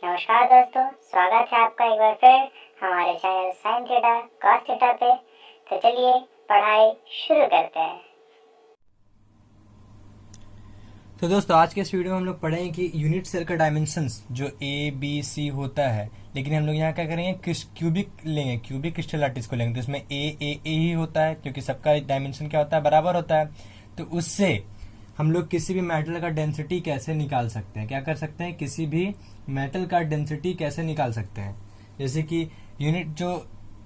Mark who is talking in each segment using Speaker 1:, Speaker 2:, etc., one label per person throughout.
Speaker 1: नमस्कार दोस्तों, स्वागत है आपका एक बार फिर हमारे channel sine theta cos theta पे। तो चलिए पढ़ाई शुरू करते हैं।
Speaker 2: तो दोस्तों आज के इस वीडियो में हम लोग पढ़ेंगे कि यूनिट सेल का डायमेंशंस जो ए बी सी होता है, लेकिन हम लोग यहाँ क्या करेंगे, क्यूबिक लेंगे, क्यूबिक क्रिस्टल लैटिस को लेंगे। तो इसमें ए ही होता है क्योंकि सबका डायमेंशन क्या होता है, बराबर होता है। तो उससे हम लोग किसी भी मेटल का डेंसिटी कैसे निकाल सकते हैं, क्या कर सकते हैं, किसी भी मेटल का डेंसिटी कैसे निकाल सकते हैं। जैसे कि यूनिट जो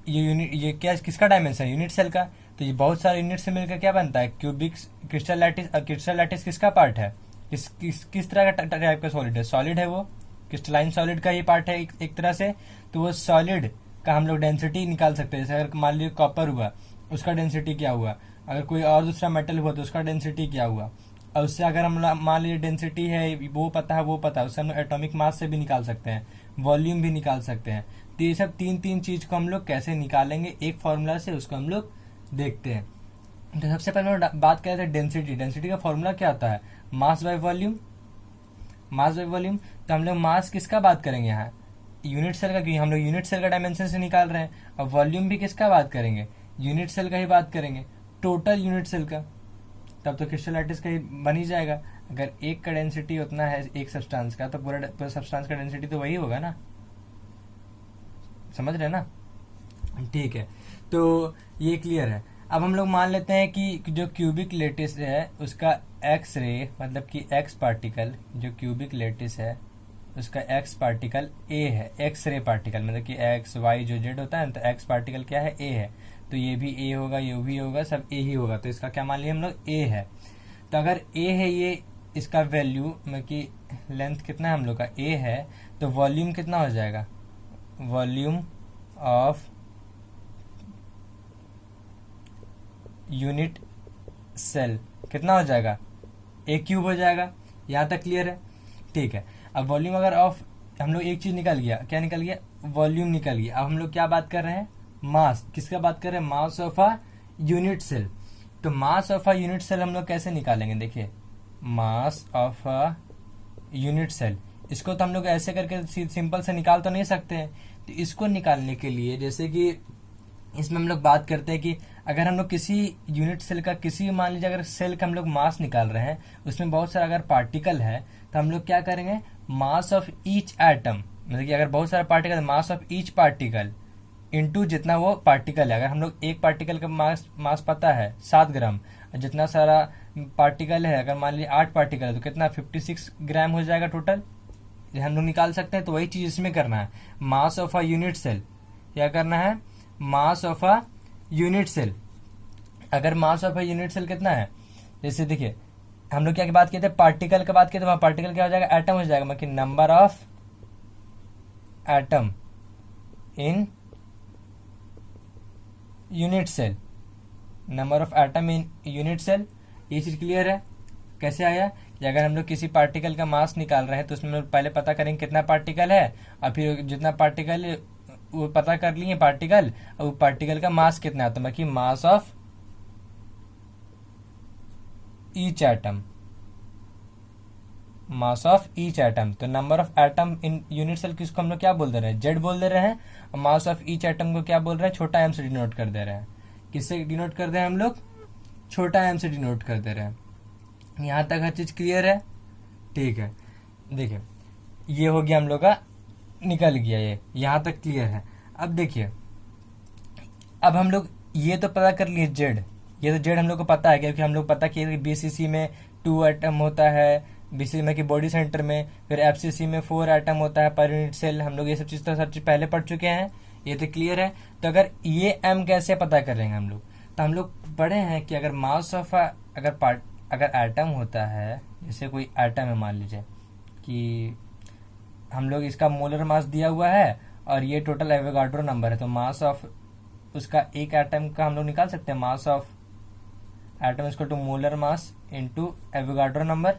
Speaker 2: ये क्या किसका डायमेंशन है, यूनिट सेल का। तो ये बहुत सारे यूनिट से मिलकर क्या बनता है, cubic crystal lattice. Crystal lattice किसका पार्ट है, किस तरह का टाइप का सॉलिड है, सॉलिड है वो, क्रिस्टलाइन सॉलिड का ही पार्ट है एक तरह से। तो वो सॉलिड का हम लोग डेंसिटी निकाल सकते हैं। जैसे अगर मान लीजिए कॉपर हुआ, उसका डेंसिटी क्या हुआ, अगर कोई और दूसरा मेटल हुआ तो उसका डेंसिटी क्या हुआ। और उससे अगर हम मान लीजिए डेंसिटी है वो पता है, उससे हम लोग एटॉमिक मास से भी निकाल सकते हैं, वॉल्यूम भी निकाल सकते हैं। तो ये सब तीन चीज को हम लोग कैसे निकालेंगे एक फॉर्मूला से, उसको हम लोग देखते हैं। तो सबसे पहले हम बात करते हैं डेंसिटी। डेंसिटी का फॉर्मूला क्या होता है, mass by volume. Mass by volume. तो हम लोग मास किसका बात करेंगे यहाँ, यूनिट सेल का, क्योंकि हम लोग यूनिट सेल का डायमेंशन से निकाल रहे हैं। और वॉल्यूम भी किसका बात करेंगे, यूनिट सेल का ही बात करेंगे, टोटल यूनिट सेल का। तब तो क्रिस्टल लैटिस का ही बन ही जाएगा। अगर एक का डेंसिटी उतना है एक सब्सटेंस का, तो पूरा सब्सटेंस का डेंसिटी तो वही होगा ना, समझ रहे ना। ठीक है, तो ये क्लियर है। अब हम लोग मान लेते हैं कि जो क्यूबिक लेटिस है उसका एक्स रे, मतलब कि एक्स पार्टिकल, जो क्यूबिक लेटिस है उसका एक्स पार्टिकल ए है, एक्स रे पार्टिकल, मतलब कि एक्स वाई जो जेड होता है, तो एक्स पार्टिकल क्या है, ए है। तो ये भी ए होगा, ये भी होगा, सब ए ही होगा। तो इसका क्या मान लिया हम लोग, ए है। तो अगर ए है ये, इसका वैल्यू मतलब कि लेंथ कितना है हम लोग का, ए है, तो वॉल्यूम कितना हो जाएगा, वॉल्यूम ऑफ यूनिट सेल कितना हो जाएगा, ए क्यूब हो जाएगा। यहाँ तक क्लियर है, ठीक है। अब वॉल्यूम अगर ऑफ, हम लोग एक चीज निकल गया, क्या निकल गया, वॉल्यूम निकल गया। अब हम लोग क्या बात कर रहे हैं, मास, किसका बात कर रहे हैं, mass of a unit cell. तो mass of a unit cell हम लोग कैसे निकालेंगे, देखिए, mass of a unit cell, इसको तो हम लोग ऐसे करके सिंपल से निकाल तो नहीं सकते हैं। तो इसको निकालने के लिए, जैसे कि इसमें हम लोग बात करते हैं कि अगर हम लोग किसी यूनिट सेल का, किसी मान लीजिए अगर सेल का हम लोग मास निकाल रहे हैं, उसमें बहुत सारा अगर पार्टिकल है, तो हम लोग क्या करेंगे, मास ऑफ ईच एटम, मतलब कि अगर बहुत सारा particle, mass of each particle into जितना वो पार्टिकल है। अगर हम लोग एक पार्टिकल का मास पता है 7 ग्राम, जितना सारा पार्टिकल है, अगर मान लीजिए 8 पार्टिकल है, तो कितना 56 ग्राम हो जाएगा टोटल, ये हम लोग निकाल सकते हैं। तो वही चीज इसमें करना है, mass of a unit cell, क्या करना है, mass of a unit cell. अगर mass of a unit cell कितना है, जैसे देखिए हम लोग क्या की बात किए थे, पार्टिकल की बात किए थे, वहां पार्टिकल क्या हो जाएगा, एटम हो जाएगा, मतलब number of atom in unit cell, number of atom in unit cell. ये चीज क्लियर है। कैसे आया कि अगर हम लोग किसी पार्टिकल का मास निकाल रहे हैं, तो उसमें लोग पहले पता करेंगे कितना पार्टिकल है, और फिर जितना पार्टिकल है वो पता कर लिए पार्टिकल, और वो पार्टिकल का मास कितना है, तो मतलब mass of each atom, mass of each atom. तो number of atom in unit cell किसको हम लोग क्या बोल दे रहे हैं, जेड बोल दे रहे हैं। और मास ऑफ ईच एटम को क्या बोल रहे हैं, छोटा एम से डिनोट कर दे रहे हैं। किससे डिनोट कर दे रहे हैं हम लोग, छोटा एम से डिनोट कर दे रहे हैं। यहां तक हर चीज क्लियर है, ठीक है। देखिए ये हो गया हम लोग का, निकल गया ये, यहां तक क्लियर है। अब देखिए, अब हम लोग ये तो पता कर लिए जेड, ये तो जेड हम लोग को पता है, क्योंकि हम लोग पता किए कि बीसीसी में 2 एटम होता है, बीसीसी में कि बॉडी सेंटर में, फिर एफसीसी में 4 एटम होता है पर यूनिट सेल। हम लोग ये सब चीज तो सब चीज पहले पढ़ चुके हैं, ये तो क्लियर है। तो अगर ये एम कैसे पता करेंगे हम लोग, तो हम लोग पढ़े हैं कि अगर मास ऑफ अगर एटम होता है, जैसे कोई एटम है, मान लीजिए कि हम लोग इसका मोलर मास दिया हुआ है और ये टोटल एवोगाड्रो नंबर है, तो मास ऑफ उसका एक एटम का हम लोग निकाल सकते हैं, mass of atom equal to molar mass into Avogadro number.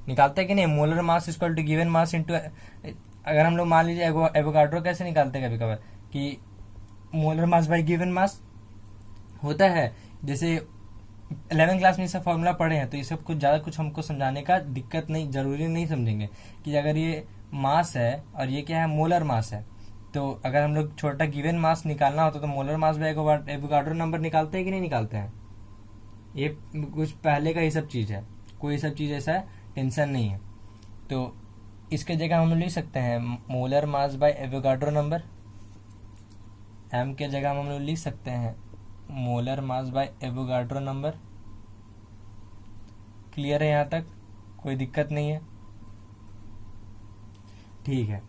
Speaker 2: निकालते हैं कि नहीं, molar mass equal to given mass into, अगर हम लोग मान लीजिए एवोगाड्रो कैसे निकालते हैं कभी कभार, कि molar mass by given mass होता है। जैसे 11 क्लास में ये सब फॉर्मूला पढ़े हैं, तो ये सब कुछ ज्यादा कुछ हमको समझाने का दिक्कत नहीं, जरूरी नहीं समझेंगे कि अगर ये मास है और ये क्या है, मोलर मास है। तो अगर हम लोग छोटा गिवन मास निकालना होता तो molar mass by Avogadro number निकालते हैं कि नहीं निकालते हैं? ये कुछ पहले का ही सब चीज़ है, कोई सब चीज़ ऐसा टेंशन नहीं है। तो इसके जगह हम लिख सकते हैं molar mass by Avogadro number. M के जगह हम लोग लिख सकते हैं molar mass by Avogadro number. Clear है यहाँ तक? कोई दिक्कत नहीं है? ठीक है,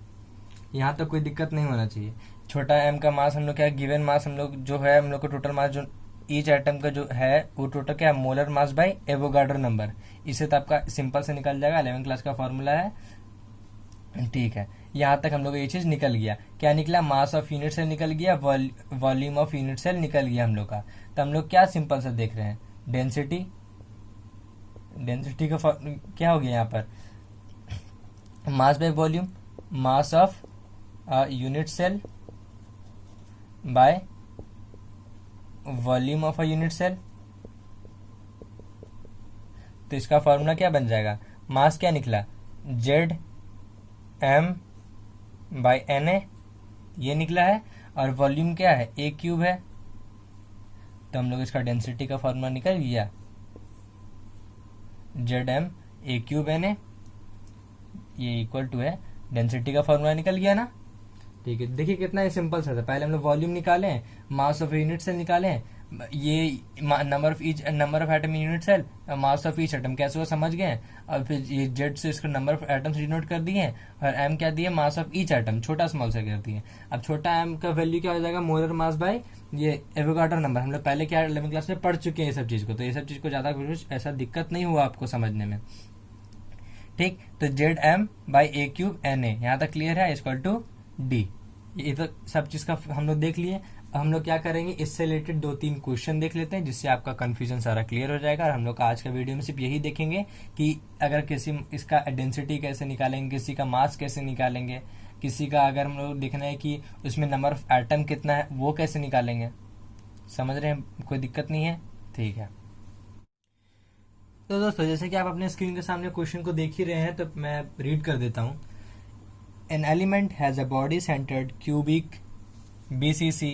Speaker 2: यहाँ तक कोई दिक्कत नहीं होना चाहिए। छोटा एम का मास हम लोग क्या, गिवन मास हम लोग जो है, हम लोग को टोटल मास जो ईच आइटम का जो है वो टोटल क्या है, molar mass by Avogadro number. इससे तो आपका सिंपल से निकल जाएगा, 11 क्लास का फॉर्मूला है। ठीक है, यहाँ तक हम लोग ये चीज निकल गया। क्या निकला? मास ऑफ यूनिट सेल निकल गया, वॉल्यूम ऑफ यूनिट सेल निकल गया हम लोग का। तो हम लोग क्या सिंपल से देख रहे हैं, डेंसिटी। डेंसिटी का क्या हो गया यहाँ पर, mass by volume, mass of unit cell by volume of a unit cell. तो इसका फॉर्मूला क्या बन जाएगा, मास क्या निकला, Z M by N A, ये निकला है। और वॉल्यूम क्या है, ए क्यूब है। तो हम लोग इसका डेंसिटी का फॉर्मूला निकल गया, Z M A cube N A, ये इक्वल टू है, डेंसिटी का फॉर्मूला निकल गया ना। ठीक है, देखिए कितना ही सिंपल सा था। पहले हम लोग वॉल्यूम निकालें, मास ऑफ यूनिट सेल निकालें, ये number of atom unit cell, mass of each atom, कैसे वो समझ गए। और फिर ये जेड से इसका नंबर ऑफ एटम्स डिनोट कर दिए, और एम क्या दिए, मास ऑफ ईच एटम, छोटा स्मॉल से कर दिए। अब छोटा एम का वैल्यू क्या हो जाएगा, मोलर मास बाय ये एवोगाड्रो नंबर। हम लोग पहले क्या 11 क्लास में पढ़ चुके हैं ये सब चीज को, तो ये सब चीज को ज्यादा कुछ ऐसा दिक्कत नहीं हुआ आपको समझने में। ठीक, तो Z M by A cube N A, यहाँ तक क्लियर है, इक्वल टू डी। ये तो सब चीज का हम लोग देख लिए। हम लोग क्या करेंगे, इससे रिलेटेड 2-3 क्वेश्चन देख लेते हैं, जिससे आपका कंफ्यूजन सारा क्लियर हो जाएगा। और हम लोग का आज का वीडियो में सिर्फ यही देखेंगे कि अगर किसी इसका डेंसिटी कैसे निकालेंगे, किसी का मास कैसे निकालेंगे, किसी का अगर हम लोग देखना है कि उसमें नंबर ऑफ एटम कितना है वो कैसे निकालेंगे। समझ रहे हैं? कोई दिक्कत नहीं है? ठीक है। तो दोस्तों, जैसे कि आप अपने स्क्रीन के सामने क्वेश्चन को देख ही रहे हैं, तो मैं रीड कर देता हूँ। An element has a body centred cubic BCC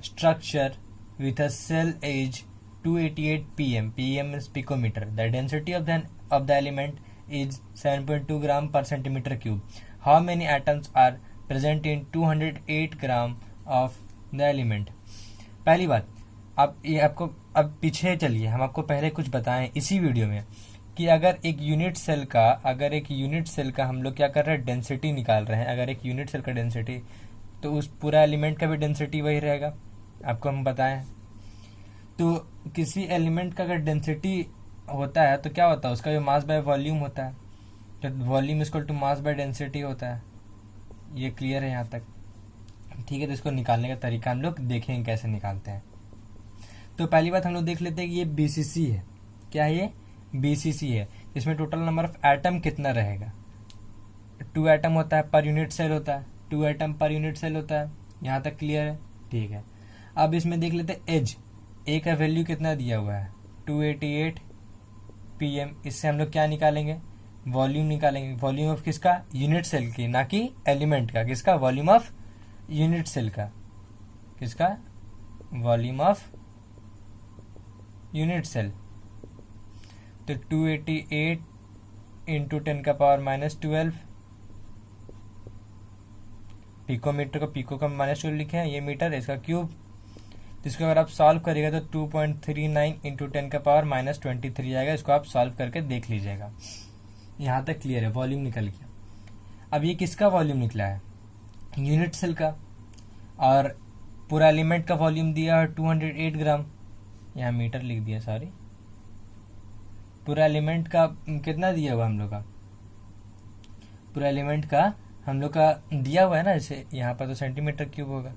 Speaker 2: structure with a cell age 288 pm. pm is picometer. The density of the element is 7.2 gram per centimeter cube. How many atoms are present in 208 gram of the element? पहली बात, अब ये आपको, अब पीछे चलिए, हम आपको पहले कुछ बताएं इसी वीडियो में कि अगर एक यूनिट सेल का हम लोग क्या कर रहे हैं, डेंसिटी निकाल रहे हैं। अगर एक यूनिट सेल का डेंसिटी, तो उस पूरा एलिमेंट का भी डेंसिटी वही रहेगा, आपको हम बताएं। तो किसी एलिमेंट का अगर डेंसिटी होता है तो क्या होता है, उसका जो मास बाय वॉल्यूम होता है, तो volume equal to mass by density होता है। ये क्लियर है यहाँ तक? ठीक है, तो इसको निकालने का तरीका हम लोग देखेंगे कैसे निकालते हैं। तो पहली बात हम लोग देख लेते हैं कि ये BCC है। क्या है ये? BCC है। इसमें टोटल नंबर ऑफ एटम कितना रहेगा, 2 एटम होता है पर यूनिट सेल होता है, 2 एटम पर यूनिट सेल होता है। यहाँ तक क्लियर है? ठीक है, अब इसमें देख लेते हैं एज, ए का वैल्यू कितना दिया हुआ है, 288 pm। इससे हम लोग क्या निकालेंगे, वॉल्यूम निकालेंगे। वॉल्यूम ऑफ किसका, यूनिट सेल की, ना कि एलिमेंट का। किसका, वॉल्यूम ऑफ यूनिट सेल का। किसका, वॉल्यूम ऑफ यूनिट सेल। तो 288 इंटू 10⁻⁻12, पिकोमीटर को पिको का -12 लिखे हैं, ये मीटर, इसका क्यूब। तो इसको अगर आप सॉल्व करिएगा तो 2.39 इंटू 10⁻⁻23 आएगा। इसको आप सॉल्व करके देख लीजिएगा। यहाँ तक क्लियर है, वॉल्यूम निकल गया। अब ये किसका वॉल्यूम निकला है, यूनिट सेल का। और पूरा एलिमेंट का वॉल्यूम दिया है 208 ग्राम, यहाँ मीटर लिख दिया, सॉरी। पूरा एलिमेंट का कितना दिया हुआ हम लोग का, पूरा एलिमेंट का हम लोग का दिया हुआ है ना, जैसे यहाँ पर तो सेंटीमीटर क्यूब होगा।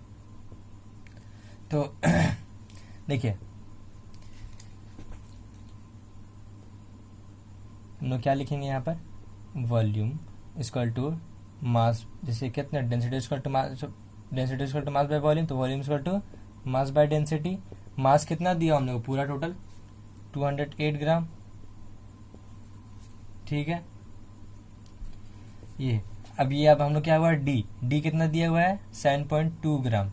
Speaker 2: तो देखिए हम लोग क्या लिखेंगे यहाँ पर, वॉल्यूम इक्वल टू मास, जैसे कितना, density equal to mass, density equal to mass by volume, तो volume equal to mass by density. Mass कितना दिया हम लोग, पूरा टोटल 208 ग्राम। ठीक है, ये अब हम लोग क्या हुआ, डी कितना दिया हुआ है 7.2 ग्राम।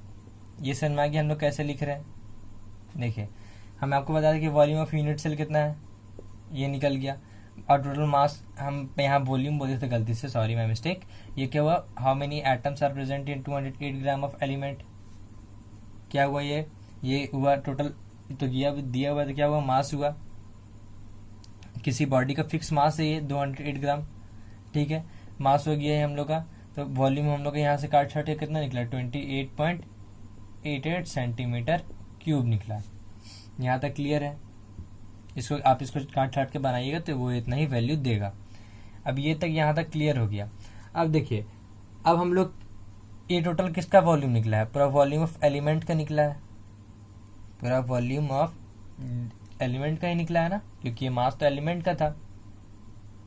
Speaker 2: ये समझ में आ गया हम लोग कैसे लिख रहे हैं। देखिए हम आपको बता दें कि वॉल्यूम ऑफ यूनिट सेल कितना है, ये निकल गया। और टोटल मास हम यहाँ वॉल्यूम बोले थे गलती से, सॉरी माय मिस्टेक। ये क्या हुआ, how many atoms are present in 208 gram of element. क्या हुआ, ये हुआ टोटल। तो दिया हुआ तो क्या हुआ, मास हुआ, किसी बॉडी का फिक्स मास है ये 208 ग्राम, ठीक है, मास हो गया है हम लोग का। तो वॉल्यूम हम लोग का यहाँ से काट छाट के कितना निकला, 28.88 सेंटीमीटर क्यूब निकला। यहाँ तक क्लियर है। आप इसको काट छाट के बनाइएगा तो वो इतना ही वैल्यू देगा। अब ये तक यहाँ तक क्लियर हो गया। अब देखिए, अब हम लोग ये टोटल किसका वॉल्यूम निकला है, पूरा वॉल्यूम ऑफ एलिमेंट का निकला है, पूरा वॉल्यूम ऑफ एलिमेंट का ही निकला है ना, क्योंकि ये मास तो एलिमेंट का था,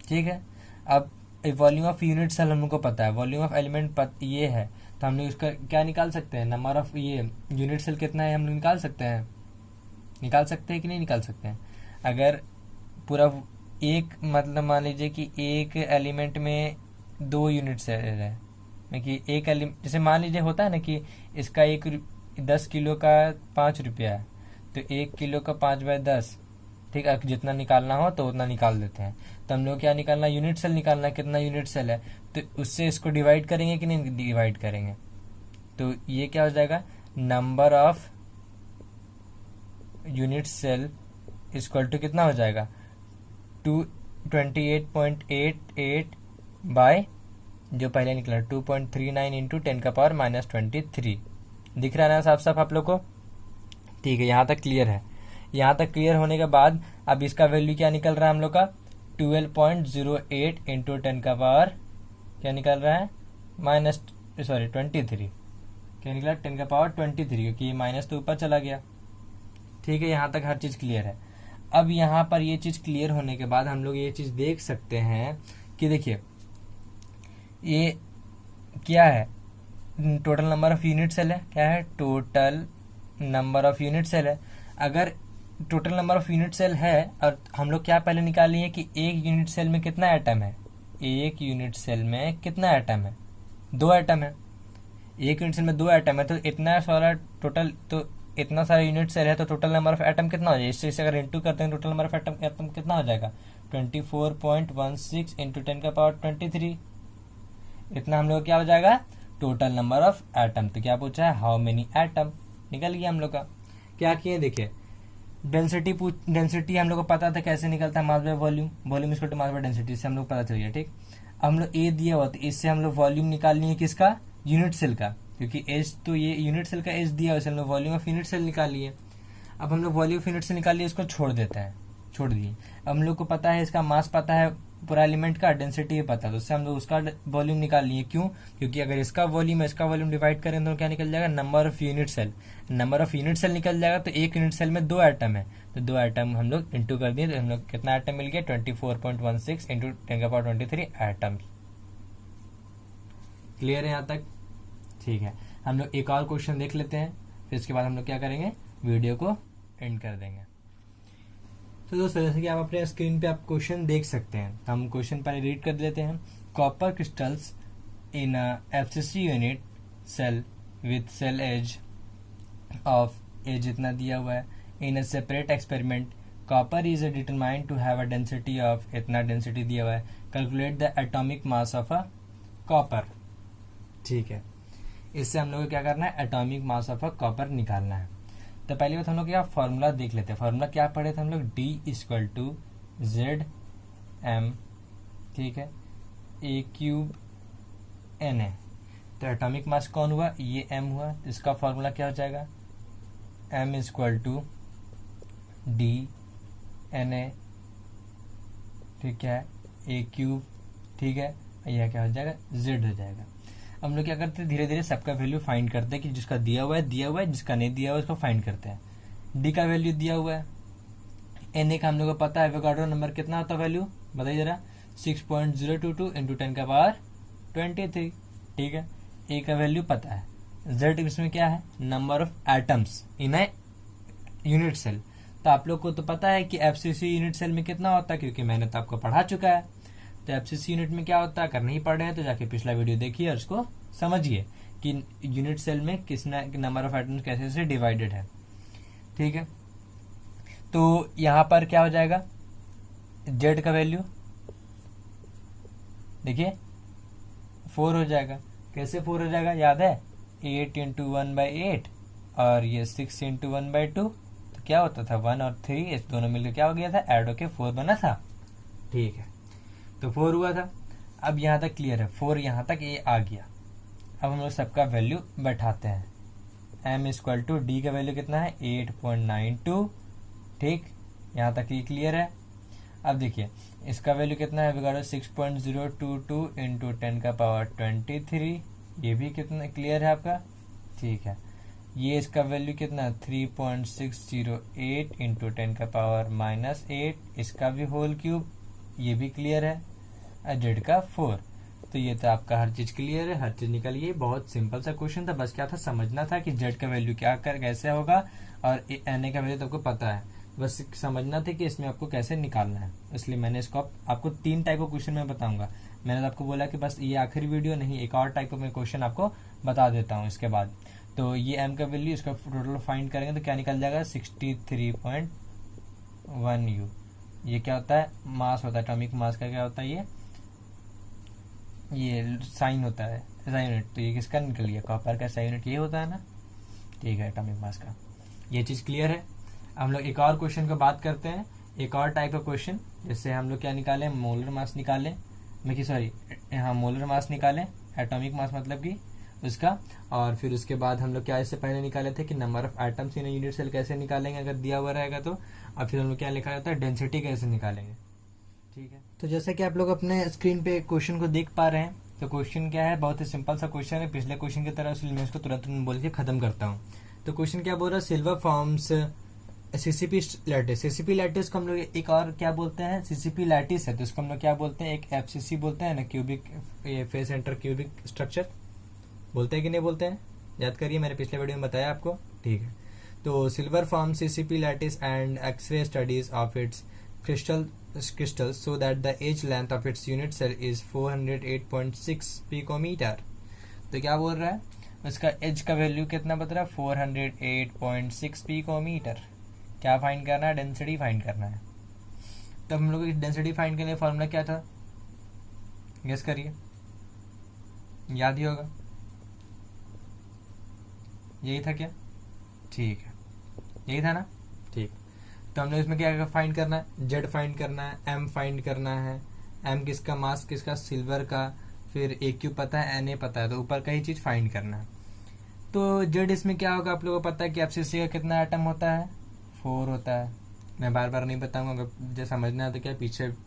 Speaker 2: ठीक है। अब वॉल्यूम ऑफ यूनिट सेल हम लोग को पता है, वॉल्यूम ऑफ एलिमेंट ये है, तो हम लोग इसका क्या निकाल सकते हैं, नंबर ऑफ ये यूनिट सेल कितना है हम लोग निकाल सकते हैं कि नहीं निकाल सकते हैं। अगर पूरा एक मतलब मान लीजिए कि एक एलिमेंट में 2 यूनिट सेल है, कि एक एलिमेंट जैसे मान लीजिए होता है ना कि इसका 10 किलो का 5 रुपया है, तो 1 किलो का 5/10, ठीक है, जितना निकालना हो तो उतना निकाल देते हैं। तो हम लोग क्या निकालना, यूनिट सेल निकालना, कितना यूनिट सेल है, तो उससे इसको डिवाइड करेंगे कि नहीं डिवाइड करेंगे। तो ये क्या हो जाएगा, number of unit cell equal to कितना हो जाएगा, 28.88 बाय जो पहले निकला 2.39 इंटू 10⁻⁻23। दिख रहा है ना साफ साफ आप लोग को, ठीक है। यहाँ तक क्लियर है। यहाँ तक क्लियर होने के बाद अब इसका वैल्यू क्या निकल रहा है हम लोग का, 12.08 इंटू 10 का पावर क्या निकल रहा है, 23। क्या निकला, 10 का पावर 23, क्योंकि ये माइनस तो ऊपर चला गया, ठीक है। यहाँ तक हर चीज क्लियर है। अब यहाँ पर ये चीज क्लियर होने के बाद हम लोग ये चीज देख सकते हैं कि देखिए ये क्या है, total number of unit cell है, क्या है, total number of unit cell है। अगर total number of unit cell है, और हम लोग क्या पहले निकाल लिए कि एक यूनिट सेल में कितना एटम है, एक यूनिट सेल में कितना एटम है, 2 एटम है। एक यूनिट सेल में 2 एटम है, तो इतना सारा टोटल, तो इतना सारा यूनिट सेल है, तो टोटल नंबर ऑफ एटम कितना हो जाएगा, इससे अगर इंटू करते हैं टोटल नंबर ऑफ एटम कितना हो जाएगा, 24.16 इंटू 10⁻23। इतना हम लोग क्या हो जाएगा, टोटल नंबर ऑफ एटम। तो क्या पूछा है, हाउ मेनी एटम, निकल गया हम लोग का। क्या किए, देखिए डेंसिटी हम लोग को पता था कैसे निकलता है, mass by volume, volume equal to mass by density, से हम लोग पता चल गया, ठीक। अब हम लोग ए दिया हुआ, तो इससे हम लोग वॉल्यूम निकाल लिए किसका, यूनिट सेल का, क्योंकि एच तो ये यूनिट सेल का एच दिया हुआ, हम लोग वॉल्यूम ऑफ यूनिट सेल निकाल लिए। अब हम लोग वॉल्यूम ऑफ यूनिट सेल निकाल लिए, इसको छोड़ देते हैं, छोड़ दिए। अब हम लोग को पता है इसका मास पता है, पूरा एलिमेंट का डेंसिटी पता है, तो उससे हम लोग उसका वॉल्यूम निकाल लिए। क्यों, क्योंकि अगर इसका वॉल्यूम है इसका वॉल्यूम डिवाइड करें तो क्या निकल जाएगा, number of unit cell. Number of unit cell निकल जाएगा, तो एक यूनिट सेल में 2 एटम है, तो 2 एटम हम लोग इंटू कर दिए, तो हम लोग कितना एटम मिल गया, 24.16 इंटू 10⁻23 एटम। क्लियर है यहाँ तक, ठीक है। हम लोग एक और क्वेश्चन देख लेते हैं, फिर इसके बाद हम लोग क्या करेंगे, वीडियो को एंड कर देंगे। तो दोस्तों जैसे कि आप अपने स्क्रीन पे आप क्वेश्चन देख सकते हैं, हम क्वेश्चन पहले रीड कर देते हैं। Copper crystals in FCC unit cell with cell edge of edge जितना दिया हुआ है, in a separate experiment copper is determined to have a density of, इतना डेंसिटी दिया हुआ है, calculate the atomic mass of a copper, ठीक है। इससे हम लोग को क्या करना है, atomic mass of a copper निकालना है। तो पहली बात हम लोग क्या फॉर्मूला देख लेते हैं। फॉर्मूला क्या पढ़े थे हम लोग, D = ZM, ठीक है, A³ Na। तो एटॉमिक मास कौन हुआ, ये M हुआ, तो इसका फॉर्मूला क्या हो जाएगा, M = D Na, ठीक है, A³, ठीक है, यह क्या हो जाएगा, Z हो जाएगा। हम लोग क्या करते हैं, धीरे धीरे सबका वैल्यू फाइंड करते हैं कि जिसका दिया हुआ है, जिसका नहीं दिया हुआ है उसको फाइंड करते हैं। डी का वैल्यू दिया हुआ है, एन का हम लोग को पता है, एवोगाड्रो नंबर कितना होता है वैल्यू बताइए जरा, 6.022 इंटू 10⁻23, ठीक है। ए का वैल्यू पता है। जेड इसमें क्या है, number of atoms in a unit cell. तो आप लोग को तो पता है कि एफसीसी यूनिट सेल में कितना होता है, क्योंकि मैंने तो आपको पढ़ा चुका है। तो एफसीसी यूनिट में क्या होता है, अगर नहीं पढ़ रहे हैं तो जाके पिछला वीडियो देखिए और उसको समझिए कि यूनिट सेल में किस नंबर ऑफ एटम्स कैसे से डिवाइडेड है। ठीक है, तो यहां पर क्या हो जाएगा, जेड का वैल्यू देखिए 4 हो जाएगा। कैसे 4 हो जाएगा, याद है 8 इंटू 1/8 और ये 6 इंटू 1/2, तो क्या होता था 1 और 3 इस दोनों मिलकर क्या हो गया था, ऐड होके 4 बना था। ठीक है, तो 4 हुआ था। अब यहां तक क्लियर है, 4 यहां तक ये आ गया। अब हम लोग सबका वैल्यू बैठाते हैं। m इक्वल टू डी का वैल्यू कितना है 8.92। ठीक, यहां तक ये क्लियर है। अब देखिए इसका वैल्यू कितना है, बिगाड़ो 6.022 इंटू 10 का पावर 23, ये भी कितना क्लियर है आपका। ठीक है, ये इसका वैल्यू कितना 3.608 इंटू 10 का पावर -8, इसका भी होल क्यूब, ये भी क्लियर है। जेड का 4, तो ये तो आपका हर चीज क्लियर है, हर चीज निकलिए। बहुत सिंपल सा क्वेश्चन था, बस क्या था समझना था कि जेड का वैल्यू क्या कर कैसे होगा और एन ए का वैल्यू तो आपको पता है, बस समझना था कि इसमें आपको कैसे निकालना है। इसलिए मैंने इसको आपको 3 टाइप का क्वेश्चन मैं बताऊंगा। मैंने तो आपको बोला कि बस ये आखिरी वीडियो नहीं, एक और टाइप का मैं क्वेश्चन आपको बता देता हूँ इसके बाद। तो ये एम का वैल्यू, इसका टोटल फाइंड करेंगे तो क्या निकल जाएगा 63.1 यू। ये क्या होता है, मास होता है, एटॉमिक मास का क्या होता है, ये साइन होता है, साइन यूनिट। तो ये किसका निकल गया, कॉपर का साइन यूनिट ये होता है ना। ठीक है, एटॉमिक मास का ये चीज क्लियर है। हम लोग एक और क्वेश्चन को बात करते हैं, एक और टाइप का क्वेश्चन, जैसे हम लोग क्या निकालें, मोलर मास निकालें, मोलर मास निकालें, एटॉमिक मास मतलब कि उसका। और फिर उसके बाद हम लोग क्या इससे पहले निकाले थे कि number of atoms in unit cell कैसे निकालेंगे अगर दिया हुआ रहेगा तो। और फिर हम लोग क्या लिखा जाता है, डेंसिटी कैसे निकालेंगे। ठीक है, तो जैसा कि आप लोग अपने स्क्रीन पे क्वेश्चन को देख पा रहे हैं, तो क्वेश्चन क्या है, बहुत ही सिंपल सा क्वेश्चन है पिछले क्वेश्चन की तरह, इसलिए मैं इसको तुरंत बोल के खत्म करता हूँ। तो क्वेश्चन क्या बोल रहा है, silver forms CCP lattice. CCP lattice को हम लोग एक और क्या बोलते हैं, सीसीपी लैटिस है तो इसको हम लोग क्या बोलते हैं, एक एफसीसी बोलते हैं ना, cubic face centre cubic structure बोलते हैं कि नहीं बोलते हैं, याद करिए, मैंने पिछले वीडियो में बताया आपको। ठीक है, तो silver form CCP lattice and X ray studies of its crystals so that the edge length of its unit cell is 408.6 picometer। तो क्या बोल रहा है, उसका एज का वैल्यू कितना बता रहा है 408.6 पिकोमीटर। क्या फाइंड करना है, डेंसिटी फाइंड करना है। तब हम लोग डेंसिटी फाइंड के लिए फॉर्मूला क्या था, गेस करिए, याद ही होगा, यही था क्या। ठीक है, यही था ना। ठीक, तो हमने इसमें क्या फाइंड करना है, जेड फाइंड करना है, एम फाइंड करना है। एम किसका, मास किसका, सिल्वर का, फिर ए क्यू पता है, एन ए पता है, तो ऊपर का ही चीज फाइंड करना है। तो जेड इसमें क्या होगा, आप लोगों को पता है कि एफसीसी का कितना एटम होता है, 4 होता है। मैं बार बार नहीं बताऊंगा, अगर मुझे समझना है तो क्या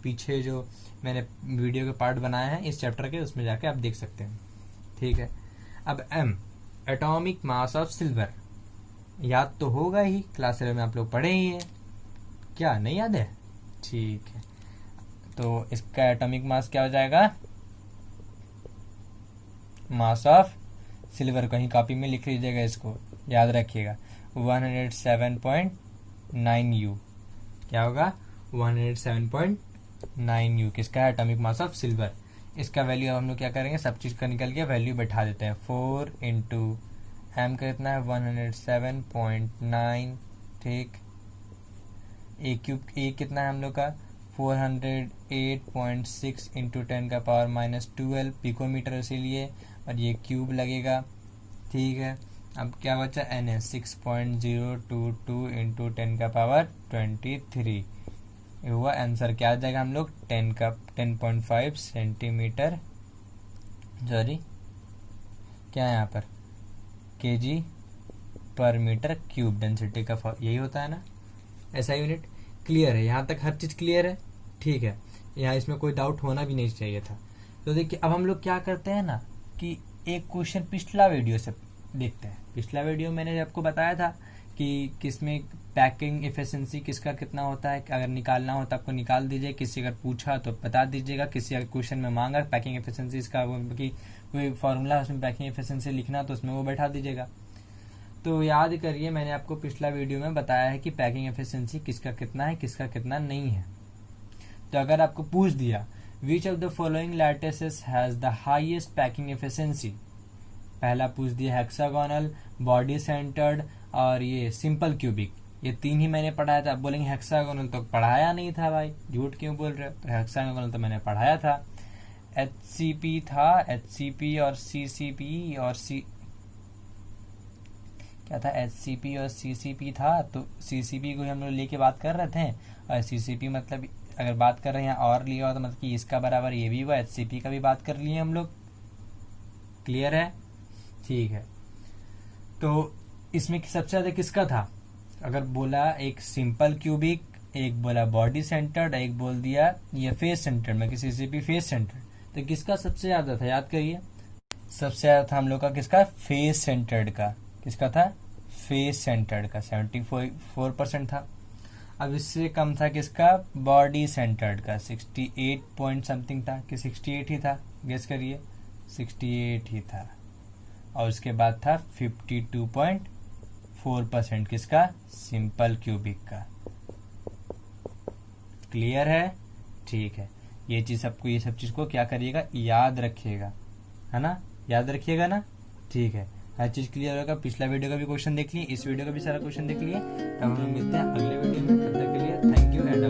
Speaker 2: पीछे जो मैंने वीडियो के पार्ट बनाए हैं इस चैप्टर के, उसमें जाके आप देख सकते हैं। ठीक है, अब M atomic mass of silver, याद तो होगा ही, क्लास 11 में आप लोग पढ़े ही हैं, क्या नहीं याद है। ठीक है, तो इसका एटॉमिक मास क्या हो जाएगा, मास ऑफ सिल्वर, कहीं कॉपी में लिख लीजिएगा, इसको याद रखिएगा 107.9 यू। क्या होगा 107.9 यू, किसका है, एटॉमिक मास ऑफ सिल्वर। इसका वैल्यू हम लोग क्या करेंगे, सब चीज का निकल गया, वैल्यू बैठा देते हैं। 4 इंटू एम का कितना है 107.9। ठीक, ए क्यूब ए कितना है हम लोग का 408.6 इंटू 10 का पावर -12 पिकोमीटर, इसीलिए, और ये क्यूब लगेगा। ठीक है, अब क्या बचा, एन है 6.022 इंटू 10 का पावर 23, ये हुआ आंसर। क्या आ जाएगा हम लोग 10.5 सेंटीमीटर, सॉरी क्या है यहाँ पर, केजी पर मीटर क्यूब, डेंसिटी का यही होता है ना, ऐसा यूनिट। क्लियर है, यहाँ तक हर चीज क्लियर है। ठीक है, यहाँ इसमें कोई डाउट होना भी नहीं चाहिए था। तो देखिए अब हम लोग क्या करते हैं ना कि एक क्वेश्चन पिछला वीडियो से देखते हैं। पिछला वीडियो मैंने आपको बताया था कि किसमें पैकिंग एफिशिएंसी किसका कितना होता है, अगर निकालना हो तो आपको निकाल दीजिए, किसी अगर पूछा तो बता दीजिएगा, किसी अगर क्वेश्चन में मांगा पैकिंग एफिशिएंसी का कोई फॉर्मूला उसमें पैकिंग एफिशिएंसी लिखना तो उसमें वो बैठा दीजिएगा। तो याद करिए, मैंने आपको पिछला वीडियो में बताया है कि पैकिंग एफिशिएंसी किसका कितना है, किसका कितना नहीं है। तो अगर आपको पूछ दिया which of the following lattices has the highest packing efficiency. पहला पूछ दिया हेक्सागोनल, बॉडी सेंटर्ड और ये सिंपल क्यूबिक। ये तीन ही मैंने पढ़ाया था। बोलेंगे हेक्सागोनल तो पढ़ाया नहीं था भाई, झूठ क्यों बोल रहे हो? तो हेक्सागोनल तो मैंने पढ़ाया था। HCP था, HCP और CCP और क्या था, HCP और CCP था। तो CCP को हम लोग लेके बात कर रहे थे, और CCP मतलब अगर बात कर रहे हैं और लिया हो तो मतलब कि इसका बराबर ये भी हुआ, HCP का भी बात कर लिए हम लोग। क्लियर है? ठीक है। तो इसमें सबसे ज्यादा किसका था? अगर बोला एक सिंपल क्यूबिक, एक बोला बॉडी सेंटर्ड, एक बोल दिया ये फेस सेंटर्ड में, किसी से भी फेस सेंटर्ड, तो किसका सबसे ज्यादा था? याद करिए। सबसे ज्यादा था हम लोग का किसका? फेस सेंटर्ड का। किसका था? फेस सेंटर्ड का 74% था। अब इससे कम था किसका? बॉडी सेंटर्ड का 68 पॉइंट समथिंग था, कि 68 ही था? गेस करिए, 68 ही था। और उसके बाद था 52.4% किसका? सिंपल क्यूबिक का। क्लियर है? ठीक है। ये सब चीज को क्या करिएगा? याद रखिएगा, है ना? याद रखिएगा ना? ठीक है। हर चीज क्लियर होगा। पिछला वीडियो का भी क्वेश्चन देख लिए, इस वीडियो का भी सारा क्वेश्चन देख लिए। तब हम लोग मिलते हैं अगले वीडियो में। तब तक के लिए थैंक यू एंड